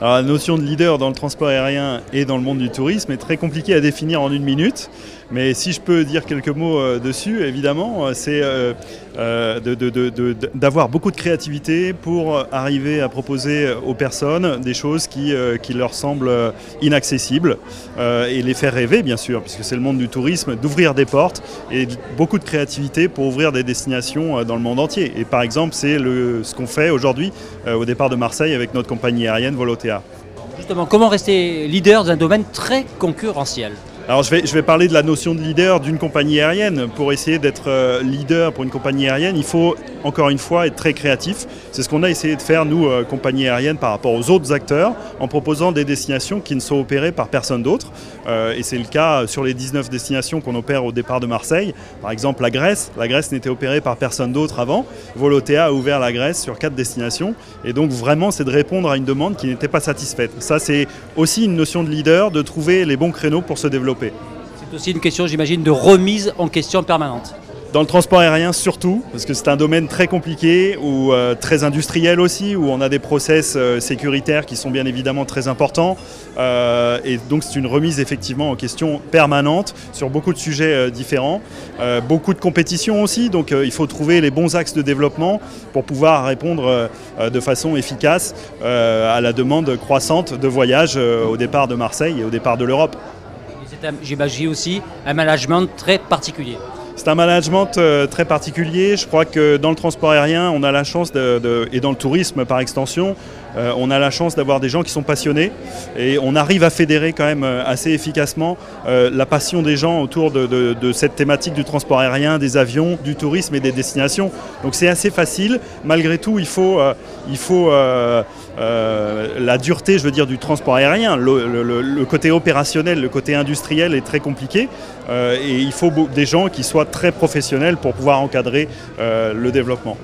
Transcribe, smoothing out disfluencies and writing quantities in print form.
Alors, la notion de leader dans le transport aérien et dans le monde du tourisme est très compliquée à définir en une minute. Mais si je peux dire quelques mots dessus, évidemment, c'est d'avoir beaucoup de créativité pour arriver à proposer aux personnes des choses qui leur semblent inaccessibles et les faire rêver, bien sûr, puisque c'est le monde du tourisme, d'ouvrir des portes et beaucoup de créativité pour ouvrir des destinations dans le monde entier. Et par exemple, c'est ce qu'on fait aujourd'hui au départ de Marseille avec notre compagnie aérienne Volotea. Justement, comment rester leader dans un domaine très concurrentiel? Alors je vais parler de la notion de leader d'une compagnie aérienne. Pour essayer d'être leader pour une compagnie aérienne, il faut encore une fois être très créatif. C'est ce qu'on a essayé de faire, nous, compagnie aérienne, par rapport aux autres acteurs, en proposant des destinations qui ne sont opérées par personne d'autre. Et c'est le cas sur les 19 destinations qu'on opère au départ de Marseille. Par exemple, la Grèce. La Grèce n'était opérée par personne d'autre avant. Volotea a ouvert la Grèce sur 4 destinations. Et donc vraiment, c'est de répondre à une demande qui n'était pas satisfaite. Ça, c'est aussi une notion de leader, de trouver les bons créneaux pour se développer. C'est aussi une question, j'imagine, de remise en question permanente. Dans le transport aérien surtout, parce que c'est un domaine très compliqué, ou très industriel aussi, où on a des process sécuritaires qui sont bien évidemment très importants. Et donc c'est une remise effectivement en question permanente sur beaucoup de sujets différents. Beaucoup de compétition aussi, donc il faut trouver les bons axes de développement pour pouvoir répondre de façon efficace à la demande croissante de voyages au départ de Marseille et au départ de l'Europe. J'imagine aussi un management très particulier. C'est un management très particulier. Je crois que dans le transport aérien, on a la chance, et dans le tourisme par extension, on a la chance d'avoir des gens qui sont passionnés et on arrive à fédérer quand même assez efficacement la passion des gens autour de cette thématique du transport aérien, des avions, du tourisme et des destinations. Donc c'est assez facile. Malgré tout, il faut la dureté, je veux dire, du transport aérien. Le côté opérationnel, le côté industriel est très compliqué et il faut des gens qui soient très professionnels pour pouvoir encadrer le développement.